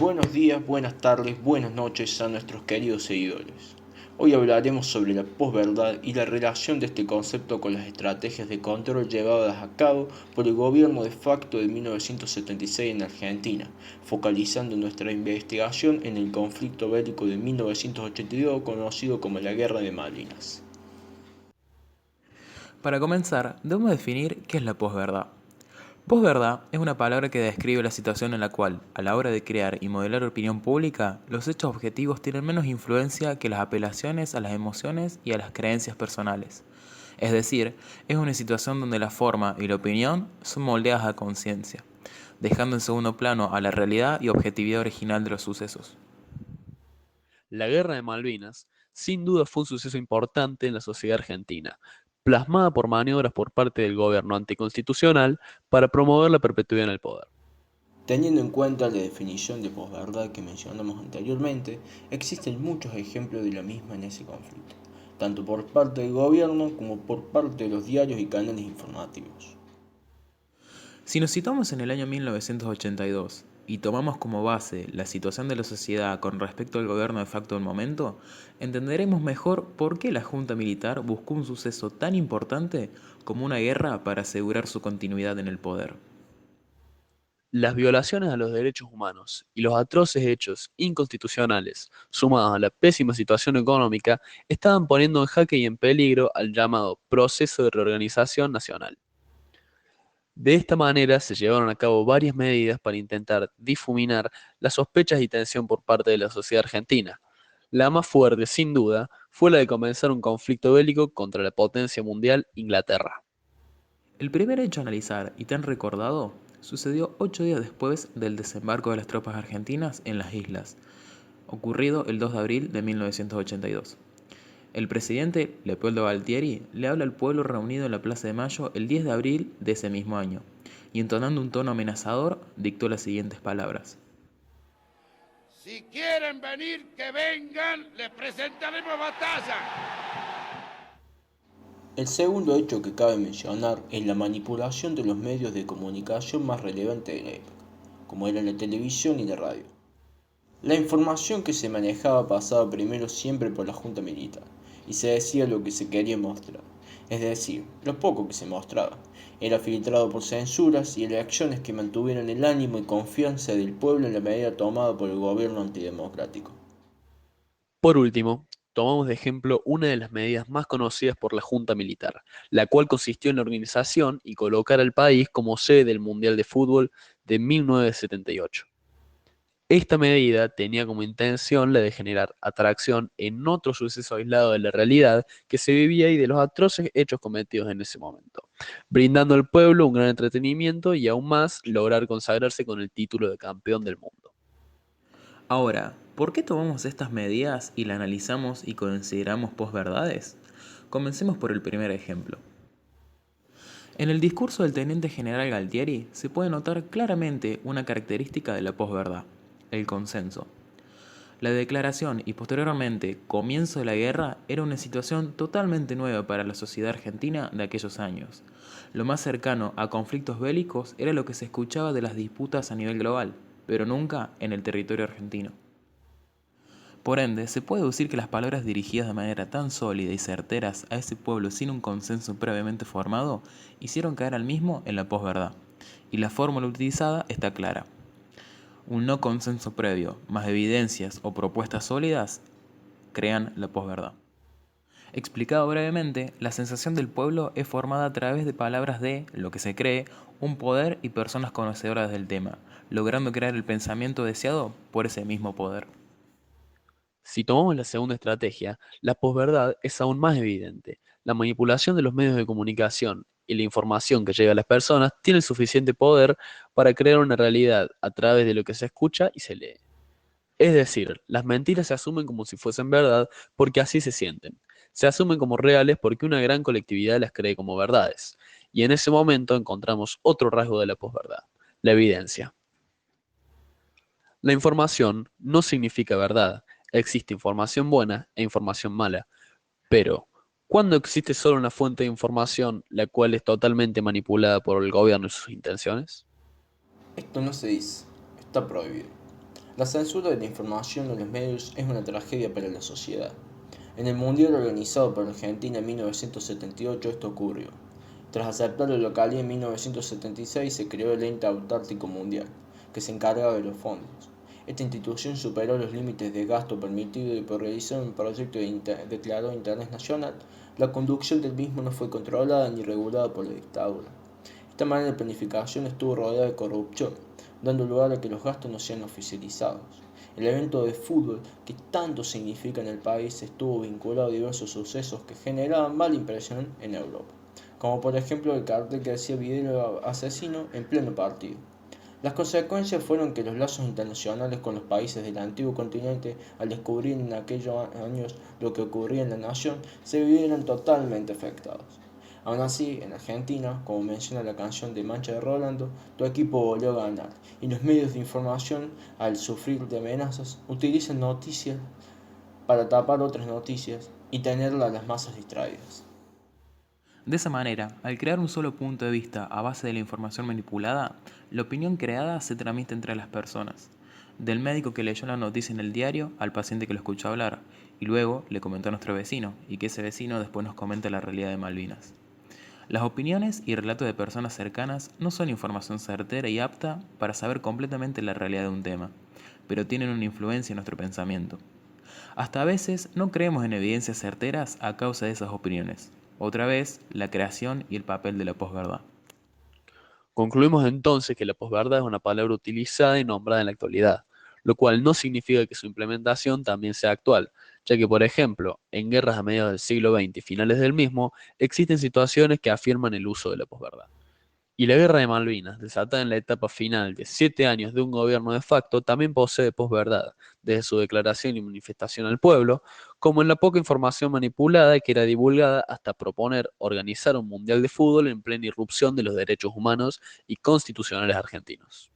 Buenos días, buenas tardes, buenas noches a nuestros queridos seguidores. Hoy hablaremos sobre la posverdad y la relación de este concepto con las estrategias de control llevadas a cabo por el gobierno de facto de 1976 en Argentina, focalizando nuestra investigación en el conflicto bélico de 1982 conocido como la Guerra de Malvinas. Para comenzar, debemos definir qué es la posverdad. Posverdad es una palabra que describe la situación en la cual, a la hora de crear y modelar opinión pública, los hechos objetivos tienen menos influencia que las apelaciones a las emociones y a las creencias personales. Es decir, es una situación donde la forma y la opinión son moldeadas a conciencia, dejando en segundo plano a la realidad y objetividad original de los sucesos. La Guerra de Malvinas, sin duda, fue un suceso importante en la sociedad argentina, plasmada por maniobras por parte del gobierno anticonstitucional para promover la perpetuidad en el poder. Teniendo en cuenta la definición de posverdad que mencionamos anteriormente, existen muchos ejemplos de la misma en ese conflicto, tanto por parte del gobierno como por parte de los diarios y canales informativos. Si nos situamos en el año 1982 y tomamos como base la situación de la sociedad con respecto al gobierno de facto del momento, entenderemos mejor por qué la Junta Militar buscó un suceso tan importante como una guerra para asegurar su continuidad en el poder. Las violaciones a los derechos humanos y los atroces hechos inconstitucionales, sumados a la pésima situación económica, estaban poniendo en jaque y en peligro al llamado proceso de reorganización nacional. De esta manera se llevaron a cabo varias medidas para intentar difuminar las sospechas y tensión por parte de la sociedad argentina. La más fuerte, sin duda, fue la de comenzar un conflicto bélico contra la potencia mundial Inglaterra. El primer hecho a analizar y tan recordado sucedió 8 días después del desembarco de las tropas argentinas en las islas, ocurrido el 2 de abril de 1982. El presidente Leopoldo Galtieri le habla al pueblo reunido en la Plaza de Mayo el 10 de abril de ese mismo año, y entonando un tono amenazador, dictó las siguientes palabras. Si quieren venir, que vengan, les presentaremos batalla. El segundo hecho que cabe mencionar es la manipulación de los medios de comunicación más relevantes de la época, como era la televisión y la radio. La información que se manejaba pasaba primero siempre por la Junta Militar y se decía lo que se quería mostrar, es decir, lo poco que se mostraba. Era filtrado por censuras y elecciones que mantuvieron el ánimo y confianza del pueblo en la medida tomada por el gobierno antidemocrático. Por último, tomamos de ejemplo una de las medidas más conocidas por la Junta Militar, la cual consistió en la organización y colocar al país como sede del Mundial de Fútbol de 1978. Esta medida tenía como intención la de generar atracción en otro suceso aislado de la realidad que se vivía y de los atroces hechos cometidos en ese momento, brindando al pueblo un gran entretenimiento y aún más lograr consagrarse con el título de campeón del mundo. Ahora, ¿por qué tomamos estas medidas y las analizamos y consideramos posverdades? Comencemos por el primer ejemplo. En el discurso del teniente general Galtieri se puede notar claramente una característica de la posverdad, el consenso. La declaración y posteriormente comienzo de la guerra era una situación totalmente nueva para la sociedad argentina de aquellos años. Lo más cercano a conflictos bélicos era lo que se escuchaba de las disputas a nivel global, pero nunca en el territorio argentino. Por ende, se puede deducir que las palabras dirigidas de manera tan sólida y certeras a ese pueblo sin un consenso previamente formado hicieron caer al mismo en la posverdad. Y la fórmula utilizada está clara. Un no consenso previo, más evidencias o propuestas sólidas, crean la posverdad. Explicado brevemente, la sensación del pueblo es formada a través de palabras de, lo que se cree, un poder y personas conocedoras del tema, logrando crear el pensamiento deseado por ese mismo poder. Si tomamos la segunda estrategia, la posverdad es aún más evidente. La manipulación de los medios de comunicación y la información que llega a las personas tiene el suficiente poder para crear una realidad a través de lo que se escucha y se lee. Es decir, las mentiras se asumen como si fuesen verdad porque así se sienten. Se asumen como reales porque una gran colectividad las cree como verdades. Y en ese momento encontramos otro rasgo de la posverdad, la evidencia. La información no significa verdad. Existe información buena e información mala. Pero, ¿cuándo existe solo una fuente de información la cual es totalmente manipulada por el gobierno y sus intenciones? Esto no se dice, está prohibido. La censura de la información en los medios es una tragedia para la sociedad. En el Mundial organizado por Argentina en 1978 esto ocurrió. Tras aceptar la localía en 1976 se creó el Ente Autárquico Mundial, que se encargaba de los fondos. Esta institución superó los límites de gasto permitido y por realizar un proyecto declarado de interés nacional, la conducción del mismo no fue controlada ni regulada por la dictadura. Esta manera de planificación estuvo rodeada de corrupción, dando lugar a que los gastos no sean oficializados. El evento de fútbol que tanto significa en el país estuvo vinculado a diversos sucesos que generaban mala impresión en Europa, como por ejemplo el cartel que decía "Vidrio asesino" en pleno partido. Las consecuencias fueron que los lazos internacionales con los países del antiguo continente, al descubrir en aquellos años lo que ocurría en la nación, se vieron totalmente afectados. Aún así, en Argentina, como menciona la canción de Mancha de Rolando, tu equipo volvió a ganar, y los medios de información, al sufrir de amenazas, utilizan noticias para tapar otras noticias y tener a las masas distraídas. De esa manera, al crear un solo punto de vista a base de la información manipulada, la opinión creada se transmite entre las personas. Del médico que leyó la noticia en el diario al paciente que lo escuchó hablar, y luego le comentó a nuestro vecino, y que ese vecino después nos comenta la realidad de Malvinas. Las opiniones y relatos de personas cercanas no son información certera y apta para saber completamente la realidad de un tema, pero tienen una influencia en nuestro pensamiento. Hasta a veces no creemos en evidencias certeras a causa de esas opiniones. Otra vez, la creación y el papel de la posverdad. Concluimos entonces que la posverdad es una palabra utilizada y nombrada en la actualidad, lo cual no significa que su implementación también sea actual, ya que, por ejemplo, en guerras a mediados del siglo XX y finales del mismo, existen situaciones que afirman el uso de la posverdad. Y la guerra de Malvinas, desatada en la etapa final de 7 años de un gobierno de facto, también posee posverdad, desde su declaración y manifestación al pueblo, como en la poca información manipulada que era divulgada hasta proponer organizar un mundial de fútbol en plena irrupción de los derechos humanos y constitucionales argentinos.